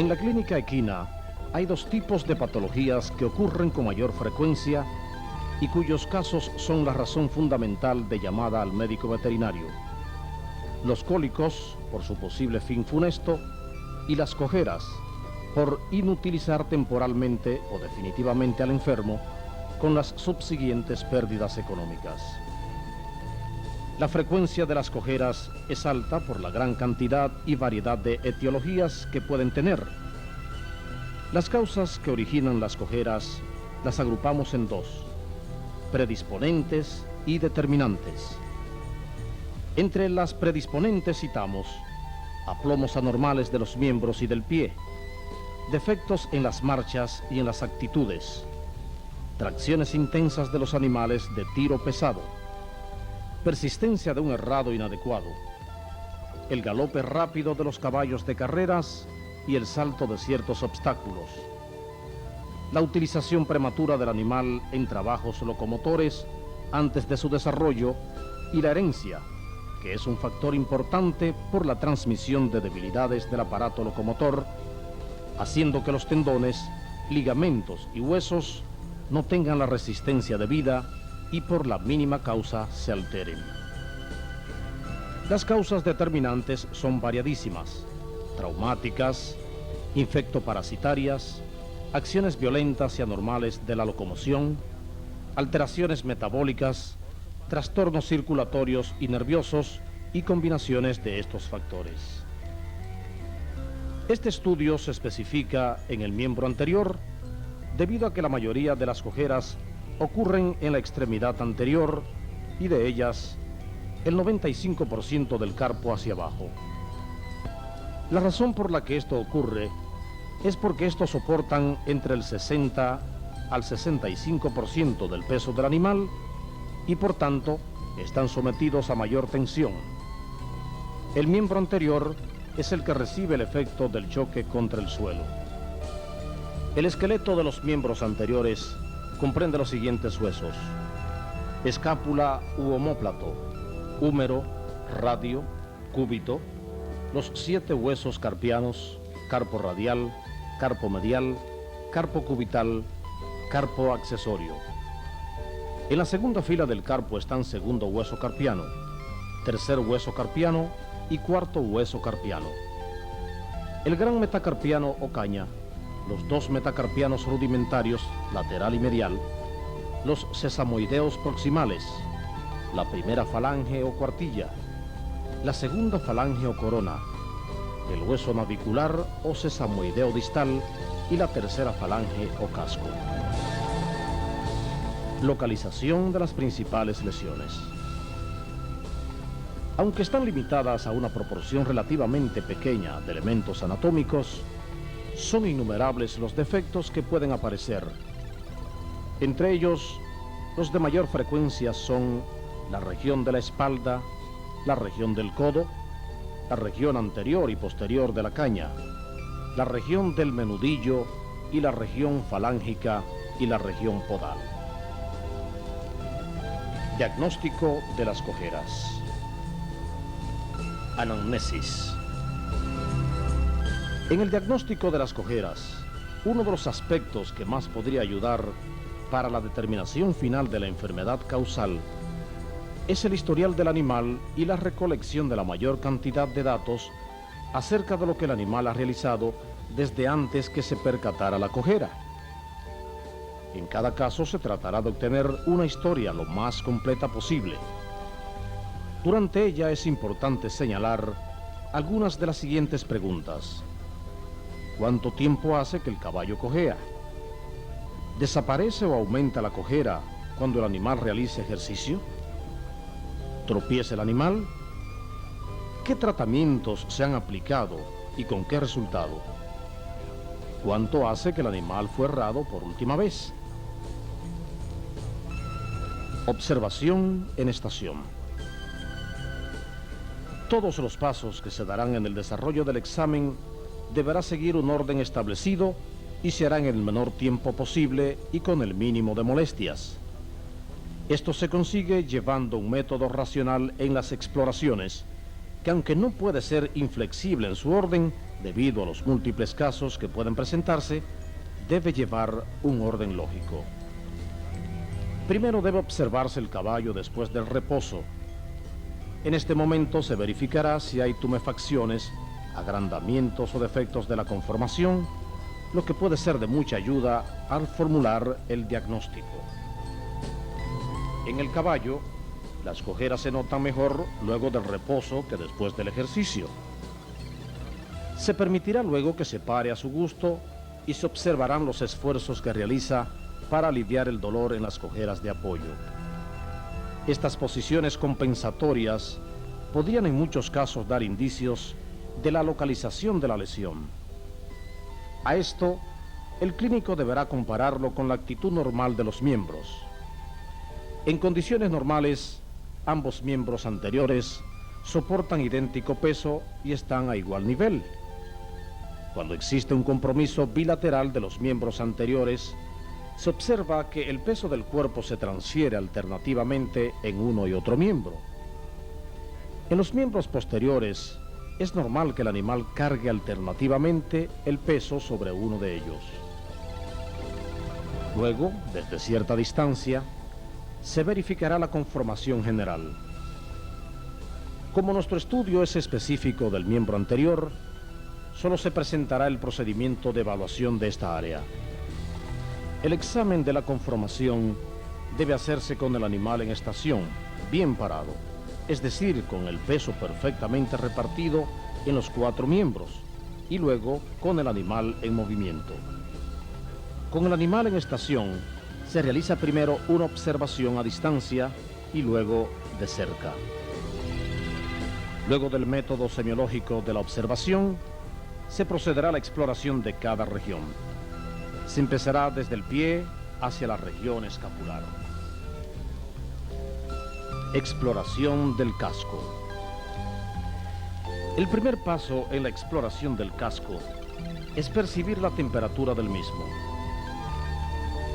En la clínica equina hay dos tipos de patologías que ocurren con mayor frecuencia y cuyos casos son la razón fundamental de llamada al médico veterinario. Los cólicos, por su posible fin funesto, y las cojeras, por inutilizar temporalmente o definitivamente al enfermo, con las subsiguientes pérdidas económicas. La frecuencia de las cojeras es alta por la gran cantidad y variedad de etiologías que pueden tener. Las causas que originan las cojeras las agrupamos en dos: predisponentes y determinantes. Entre las predisponentes citamos aplomos anormales de los miembros y del pie, defectos en las marchas y en las actitudes, tracciones intensas de los animales de tiro pesado, persistencia de un herrado inadecuado, el galope rápido de los caballos de carreras y el salto de ciertos obstáculos, la utilización prematura del animal en trabajos locomotores antes de su desarrollo y la herencia, que es un factor importante por la transmisión de debilidades del aparato locomotor, haciendo que los tendones, ligamentos y huesos no tengan la resistencia debida y por la mínima causa se alteren. Las causas determinantes son variadísimas: traumáticas, infectoparasitarias, acciones violentas y anormales de la locomoción, alteraciones metabólicas, trastornos circulatorios y nerviosos y combinaciones de estos factores. Este estudio se especifica en el miembro anterior debido a que la mayoría de las cojeras ocurren en la extremidad anterior y de ellas el 95% del carpo hacia abajo. La razón por la que esto ocurre es porque estos soportan entre el 60 al 65% del peso del animal y por tanto están sometidos a mayor tensión. El miembro anterior es el que recibe el efecto del choque contra el suelo. El esqueleto de los miembros anteriores comprende los siguientes huesos: escápula u omóplato, húmero, radio, cúbito, los 7 huesos carpianos, carpo radial, carpo medial, carpo cubital, carpo accesorio. En la segunda fila del carpo están segundo hueso carpiano, tercer hueso carpiano y cuarto hueso carpiano. El gran metacarpiano o caña, los 2 metacarpianos rudimentarios, lateral y medial, los sesamoideos proximales, la primera falange o cuartilla, la segunda falange o corona, el hueso navicular o sesamoideo distal y la tercera falange o casco. Localización de las principales lesiones. Aunque están limitadas a una proporción relativamente pequeña de elementos anatómicos, son innumerables los defectos que pueden aparecer. Entre ellos, los de mayor frecuencia son la región de la espalda, la región del codo, la región anterior y posterior de la caña, la región del menudillo y la región falángica y la región podal. Diagnóstico de las cojeras. Anamnesis. En el diagnóstico de las cojeras, uno de los aspectos que más podría ayudar para la determinación final de la enfermedad causal es el historial del animal y la recolección de la mayor cantidad de datos acerca de lo que el animal ha realizado desde antes que se percatara la cojera. En cada caso se tratará de obtener una historia lo más completa posible. Durante ella es importante señalar algunas de las siguientes preguntas: ¿cuánto tiempo hace que el caballo cojea? ¿Desaparece o aumenta la cojera cuando el animal realiza ejercicio? ¿Tropieza el animal? ¿Qué tratamientos se han aplicado y con qué resultado? ¿Cuánto hace que el animal fue herrado por última vez? Observación en estación. Todos los pasos que se darán en el desarrollo del examen deberá seguir un orden establecido y se hará en el menor tiempo posible y con el mínimo de molestias. Esto se consigue llevando un método racional en las exploraciones, que aunque no puede ser inflexible en su orden, debido a los múltiples casos que pueden presentarse, debe llevar un orden lógico. Primero debe observarse el caballo después del reposo. En este momento se verificará si hay tumefacciones, agrandamientos o defectos de la conformación, lo que puede ser de mucha ayuda al formular el diagnóstico. En el caballo, las cojeras se notan mejor luego del reposo que después del ejercicio. Se permitirá luego que se pare a su gusto y se observarán los esfuerzos que realiza para aliviar el dolor en las cojeras de apoyo. Estas posiciones compensatorias podrían en muchos casos dar indicios de la localización de la lesión. A esto, el clínico deberá compararlo con la actitud normal de los miembros. En condiciones normales, ambos miembros anteriores soportan idéntico peso y están a igual nivel. Cuando existe un compromiso bilateral de los miembros anteriores, se observa que el peso del cuerpo se transfiere alternativamente en uno y otro miembro. En los miembros posteriores, es normal que el animal cargue alternativamente el peso sobre uno de ellos. Luego, desde cierta distancia, se verificará la conformación general. Como nuestro estudio es específico del miembro anterior, solo se presentará el procedimiento de evaluación de esta área. El examen de la conformación debe hacerse con el animal en estación, bien parado, es decir, con el peso perfectamente repartido en los 4 miembros, y luego con el animal en movimiento. Con el animal en estación, se realiza primero una observación a distancia y luego de cerca. Luego del método semiológico de la observación, se procederá a la exploración de cada región. Se empezará desde el pie hacia la región escapular. Exploración del casco. El primer paso en la exploración del casco es percibir la temperatura del mismo.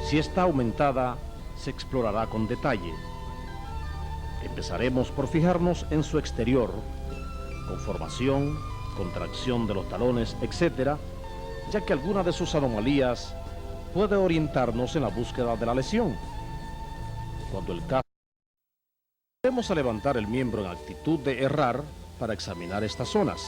Si está aumentada, se explorará con detalle. Empezaremos por fijarnos en su exterior, conformación, contracción de los talones, etc., ya que alguna de sus anomalías puede orientarnos en la búsqueda de la lesión. Cuando el caso, vamos a levantar el miembro en actitud de errar para examinar estas zonas.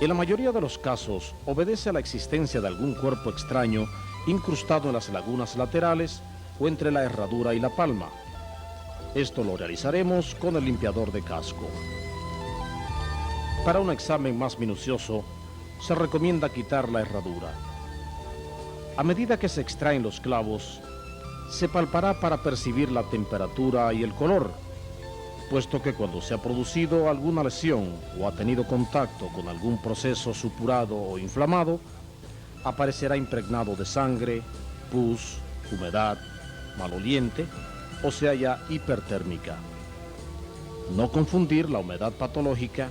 En la mayoría de los casos obedece a la existencia de algún cuerpo extraño incrustado en las lagunas laterales o entre la herradura y la palma. Esto lo realizaremos con el limpiador de casco. Para un examen más minucioso, se recomienda quitar la herradura. A medida que se extraen los clavos, se palpará para percibir la temperatura y el color, puesto que cuando se ha producido alguna lesión o ha tenido contacto con algún proceso supurado o inflamado, aparecerá impregnado de sangre, pus, humedad, maloliente o se halla hipertérmica. No confundir la humedad patológica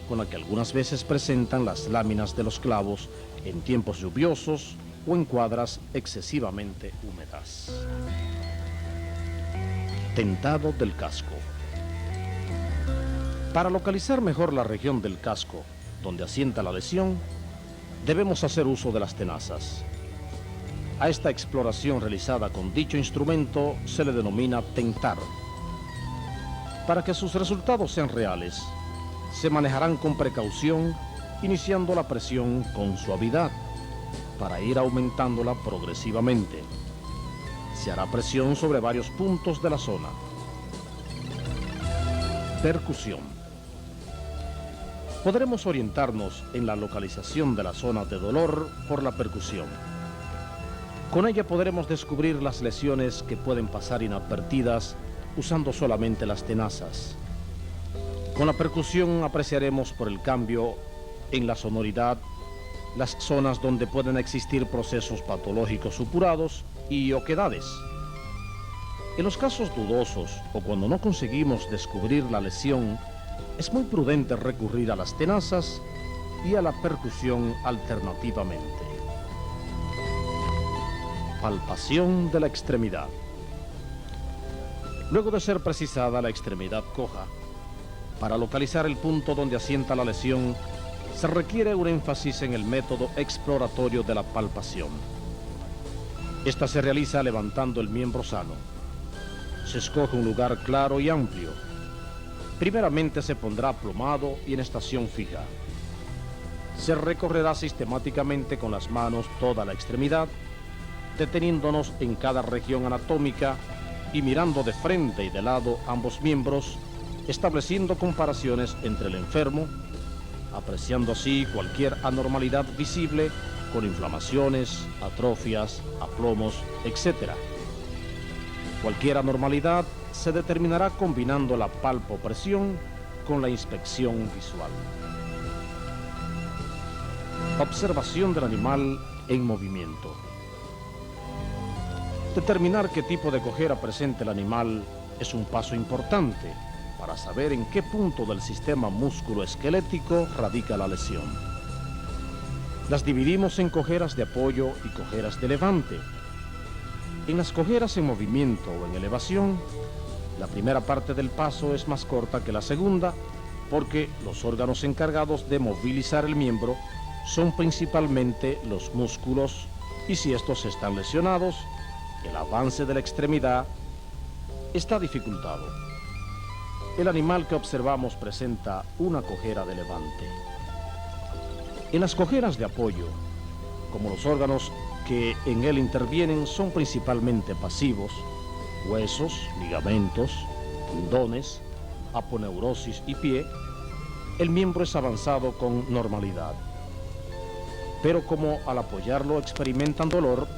con la que algunas veces presentan las láminas de los clavos en tiempos lluviosos o en cuadras excesivamente húmedas. Tentado del casco. Para localizar mejor la región del casco donde asienta la lesión, debemos hacer uso de las tenazas. A esta exploración realizada con dicho instrumento se le denomina tentar. Para que sus resultados sean reales, se manejarán con precaución, iniciando la presión con suavidad, para ir aumentándola progresivamente. Se hará presión sobre varios puntos de la zona. Percusión. Podremos orientarnos en la localización de la zona de dolor por la percusión. Con ella podremos descubrir las lesiones que pueden pasar inadvertidas usando solamente las tenazas. Con la percusión apreciaremos por el cambio en la sonoridad las zonas donde pueden existir procesos patológicos supurados y oquedades. En los casos dudosos o cuando no conseguimos descubrir la lesión, es muy prudente recurrir a las tenazas y a la percusión alternativamente. Palpación de la extremidad. Luego de ser precisada la extremidad coja, para localizar el punto donde asienta la lesión, se requiere un énfasis en el método exploratorio de la palpación. Esta se realiza levantando el miembro sano. Se escoge un lugar claro y amplio. Primeramente se pondrá plomado y en estación fija. Se recorrerá sistemáticamente con las manos toda la extremidad, deteniéndonos en cada región anatómica y mirando de frente y de lado ambos miembros, estableciendo comparaciones entre el enfermo, apreciando así cualquier anormalidad visible con inflamaciones, atrofias, aplomos, etc. Cualquier anormalidad se determinará combinando la palpopresión con la inspección visual. Observación del animal en movimiento. Determinar qué tipo de cojera presenta el animal es un paso importante para saber en qué punto del sistema músculo-esquelético radica la lesión. Las dividimos en cojeras de apoyo y cojeras de levante. En las cojeras en movimiento o en elevación, la primera parte del paso es más corta que la segunda porque los órganos encargados de movilizar el miembro son principalmente los músculos y si estos están lesionados, el avance de la extremidad está dificultado. El animal que observamos presenta una cojera de levante. En las cojeras de apoyo, como los órganos que en él intervienen son principalmente pasivos, huesos, ligamentos, tendones, aponeurosis y pie, el miembro es avanzado con normalidad. Pero como al apoyarlo experimentan dolor,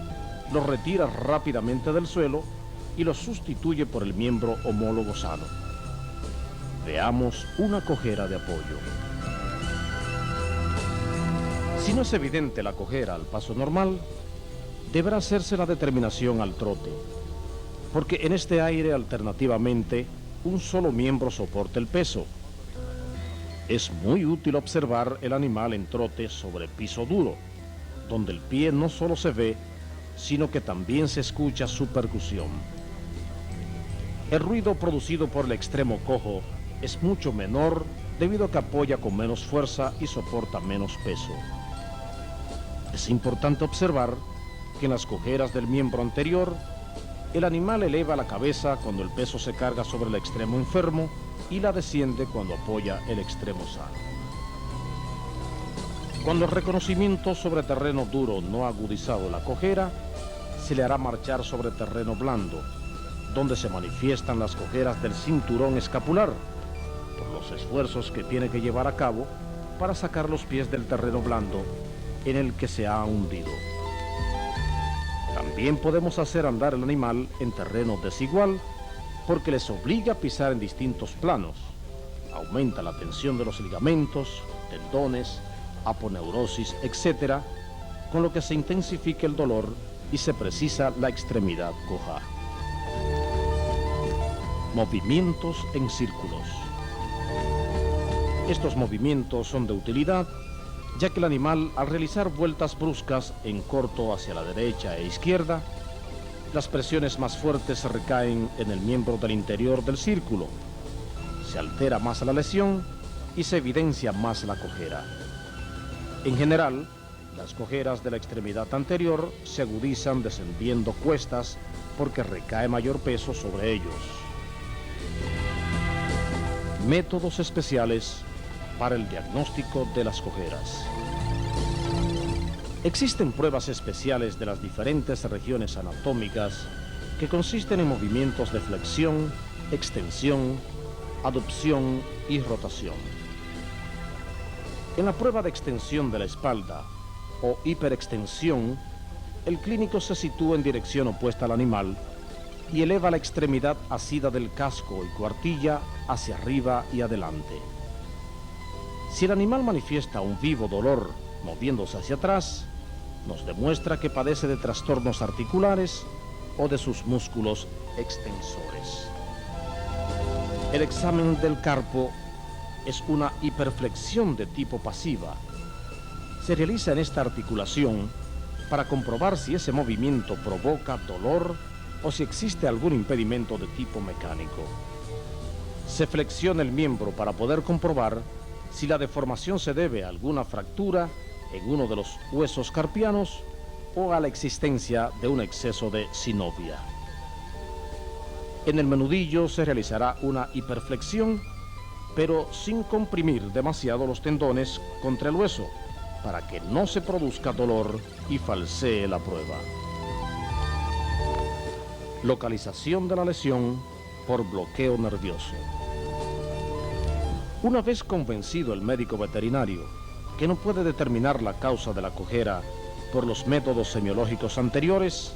lo retira rápidamente del suelo y lo sustituye por el miembro homólogo sano. Veamos una cojera de apoyo. Si no es evidente la cojera al paso normal, deberá hacerse la determinación al trote, porque en este aire alternativamente un solo miembro soporta el peso. Es muy útil observar el animal en trote sobre piso duro, donde el pie no solo se ve, sino que también se escucha su percusión. El ruido producido por el extremo cojo es mucho menor debido a que apoya con menos fuerza y soporta menos peso. Es importante observar que en las cojeras del miembro anterior, el animal eleva la cabeza cuando el peso se carga sobre el extremo enfermo y la desciende cuando apoya el extremo sano. Cuando el reconocimiento sobre terreno duro no ha agudizado la cojera, se le hará marchar sobre terreno blando, donde se manifiestan las cojeras del cinturón escapular, por los esfuerzos que tiene que llevar a cabo para sacar los pies del terreno blando en el que se ha hundido. También podemos hacer andar el animal en terreno desigual porque les obliga a pisar en distintos planos. Aumenta la tensión de los ligamentos, tendones, aponeurosis, etc., con lo que se intensifica el dolor y se precisa la extremidad coja. Movimientos en círculos. Estos movimientos son de utilidad, ya que el animal, al realizar vueltas bruscas en corto hacia la derecha e izquierda, las presiones más fuertes recaen en el miembro del interior del círculo. Se altera más la lesión y se evidencia más la cojera. En general, las cojeras de la extremidad anterior se agudizan descendiendo cuestas porque recae mayor peso sobre ellos. Métodos especiales para el diagnóstico de las cojeras. Existen pruebas especiales de las diferentes regiones anatómicas que consisten en movimientos de flexión, extensión, aducción y rotación. En la prueba de extensión de la espalda o hiperextensión, el clínico se sitúa en dirección opuesta al animal y eleva la extremidad asida del casco y cuartilla hacia arriba y adelante. Si el animal manifiesta un vivo dolor moviéndose hacia atrás, nos demuestra que padece de trastornos articulares o de sus músculos extensores. El examen del carpo es una hiperflexión de tipo pasiva. Se realiza en esta articulación para comprobar si ese movimiento provoca dolor o si existe algún impedimento de tipo mecánico. Se flexiona el miembro para poder comprobar si la deformación se debe a alguna fractura en uno de los huesos carpianos o a la existencia de un exceso de sinovia. En el menudillo se realizará una hiperflexión, pero sin comprimir demasiado los tendones contra el hueso, para que no se produzca dolor y falsee la prueba. Localización de la lesión por bloqueo nervioso. Una vez convencido el médico veterinario que no puede determinar la causa de la cojera por los métodos semiológicos anteriores,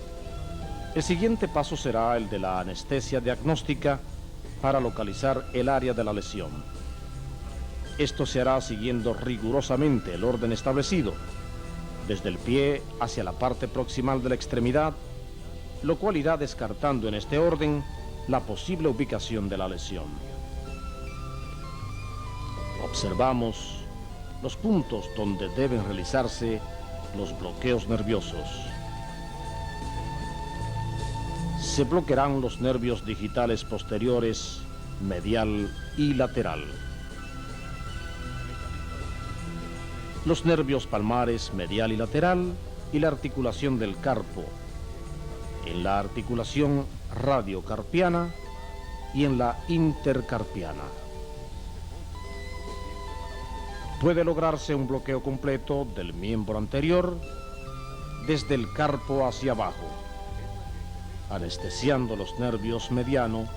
el siguiente paso será el de la anestesia diagnóstica para localizar el área de la lesión. Esto se hará siguiendo rigurosamente el orden establecido, desde el pie hacia la parte proximal de la extremidad, lo cual irá descartando en este orden la posible ubicación de la lesión. Observamos los puntos donde deben realizarse los bloqueos nerviosos. Se bloquearán los nervios digitales posteriores, medial y lateral. Los nervios palmares, medial y lateral, y la articulación del carpo, en la articulación radiocarpiana y en la intercarpiana. Puede lograrse un bloqueo completo del miembro anterior desde el carpo hacia abajo, anestesiando los nervios mediano,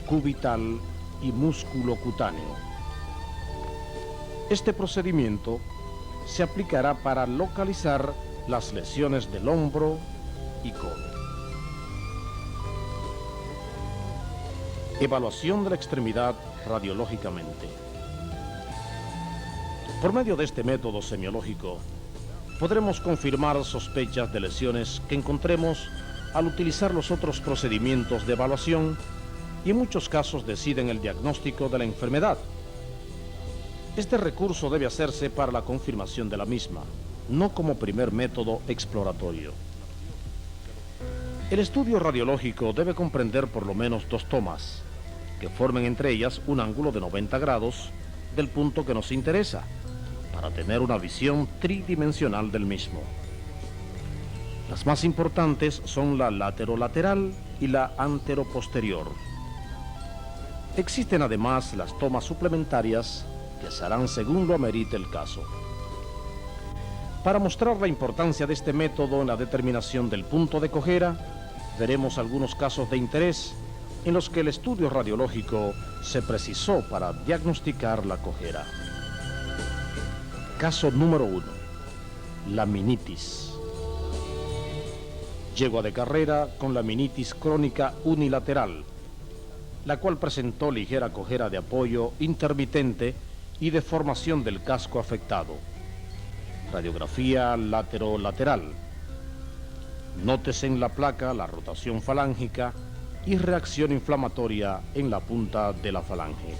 cubital y músculo cutáneo. Este procedimiento se aplicará para localizar las lesiones del hombro y codo. Evaluación de la extremidad radiológicamente. Por medio de este método semiológico, podremos confirmar sospechas de lesiones que encontremos al utilizar los otros procedimientos de evaluación y en muchos casos deciden el diagnóstico de la enfermedad. Este recurso debe hacerse para la confirmación de la misma, no como primer método exploratorio. El estudio radiológico debe comprender por lo menos 2 tomas, que formen entre ellas un ángulo de 90 grados del punto que nos interesa, para tener una visión tridimensional del mismo. Las más importantes son la laterolateral y la anteroposterior. Existen además las tomas suplementarias que se harán según lo amerite el caso. Para mostrar la importancia de este método en la determinación del punto de cojera, veremos algunos casos de interés en los que el estudio radiológico se precisó para diagnosticar la cojera. Caso número 1. Laminitis. Yegua de carrera con laminitis crónica unilateral, la cual presentó ligera cojera de apoyo intermitente y deformación del casco afectado. Radiografía laterolateral. Nótese en la placa la rotación falángica y reacción inflamatoria en la punta de la falange.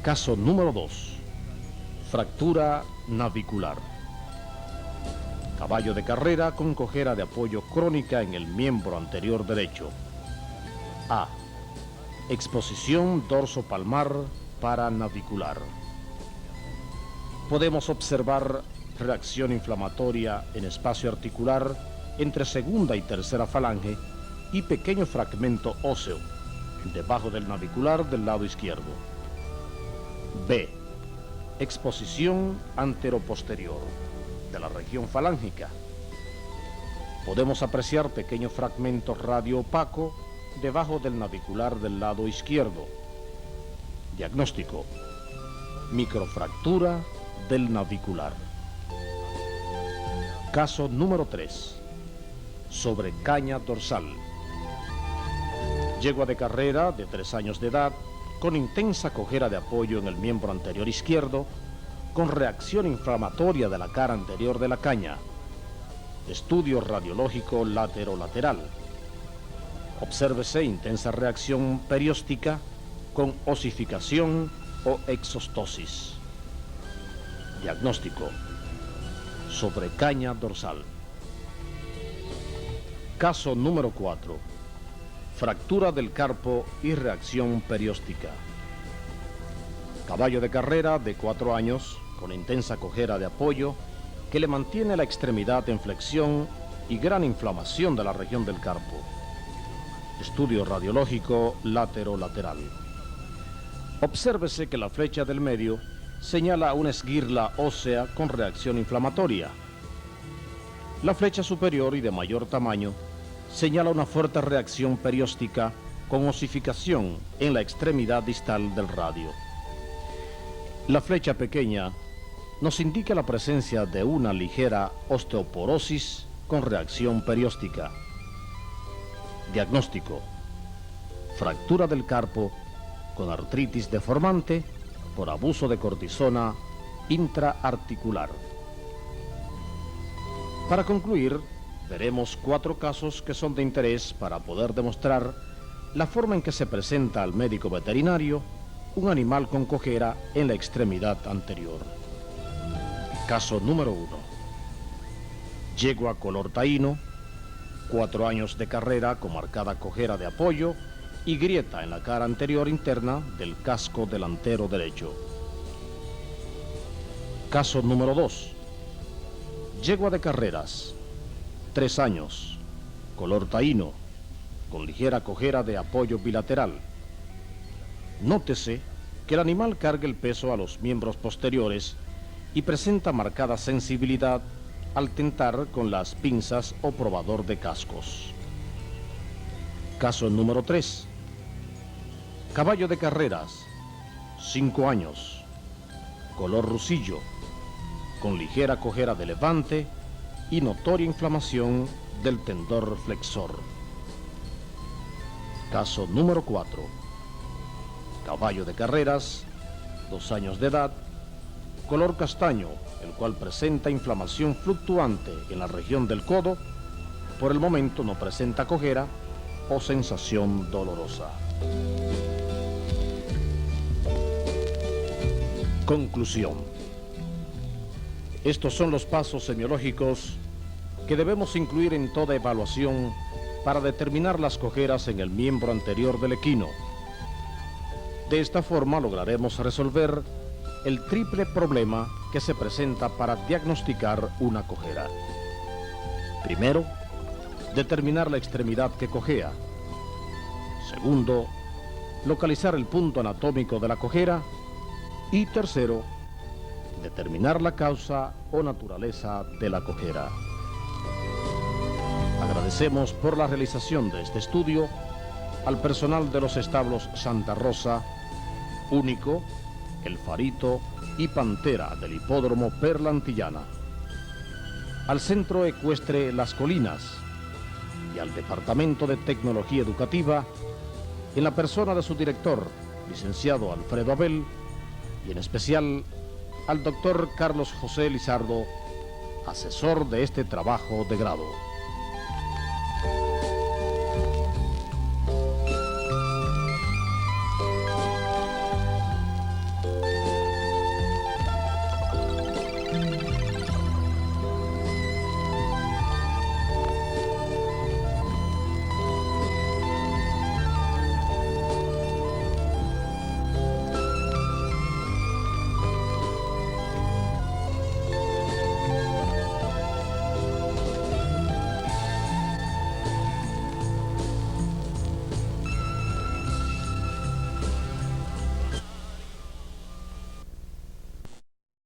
Caso número 2. Fractura navicular. Caballo de carrera con cojera de apoyo crónica en el miembro anterior derecho. A. Exposición dorsopalmar paranavicular. Podemos observar reacción inflamatoria en espacio articular entre segunda y tercera falange y pequeño fragmento óseo debajo del navicular del lado izquierdo. B. Exposición anteroposterior de la región falángica. Podemos apreciar pequeño fragmento radio-opaco debajo del navicular del lado izquierdo. Diagnóstico: microfractura del navicular. Caso número 3. Sobrecaña dorsal. Yegua de carrera de 3 años de edad con intensa cojera de apoyo en el miembro anterior izquierdo, con reacción inflamatoria de la cara anterior de la caña. Estudio radiológico laterolateral. Obsérvese intensa reacción perióstica con osificación o exostosis. Diagnóstico: sobrecaña dorsal. Caso número 4. Fractura del carpo y reacción perióstica. Caballo de carrera de 4 años, con intensa cojera de apoyo, que le mantiene la extremidad en flexión y gran inflamación de la región del carpo. Estudio radiológico látero-lateral. Obsérvese que la flecha del medio señala una esguirla ósea con reacción inflamatoria. La flecha superior y de mayor tamaño señala una fuerte reacción perióstica con osificación en la extremidad distal del radio. La flecha pequeña nos indica la presencia de una ligera osteoporosis con reacción perióstica. Diagnóstico: fractura del carpo con artritis deformante por abuso de cortisona intraarticular. Para concluir, veremos 4 casos que son de interés para poder demostrar la forma en que se presenta al médico veterinario un animal con cojera en la extremidad anterior. Caso número 1. Yegua color taíno, 4 años de carrera con marcada cojera de apoyo y grieta en la cara anterior interna del casco delantero derecho. Caso número 2. Yegua de carreras, 3 años, color taíno, con ligera cojera de apoyo bilateral. Nótese que el animal carga el peso a los miembros posteriores y presenta marcada sensibilidad al tentar con las pinzas o probador de cascos. Caso número 3. Caballo de carreras, 5 años, color rusillo, con ligera cojera de levante y notoria inflamación del tendón flexor. Caso número 4. Caballo de carreras, 2 años de edad, color castaño, el cual presenta inflamación fluctuante en la región del codo. Por el momento no presenta cojera o sensación dolorosa. Conclusión. Estos son los pasos semiológicos que debemos incluir en toda evaluación para determinar las cojeras en el miembro anterior del equino. De esta forma lograremos resolver el triple problema que se presenta para diagnosticar una cojera. Primero, determinar la extremidad que cojea. Segundo, localizar el punto anatómico de la cojera. Y tercero, determinar la causa o naturaleza de la cojera. Agradecemos por la realización de este estudio al personal de los establos Santa Rosa, Único, El Farito y Pantera del Hipódromo Perla Antillana, al Centro Ecuestre Las Colinas y al Departamento de Tecnología Educativa, en la persona de su director, licenciado Alfredo Abel, y en especial al doctor Carlos José Lizardo, asesor de este trabajo de grado.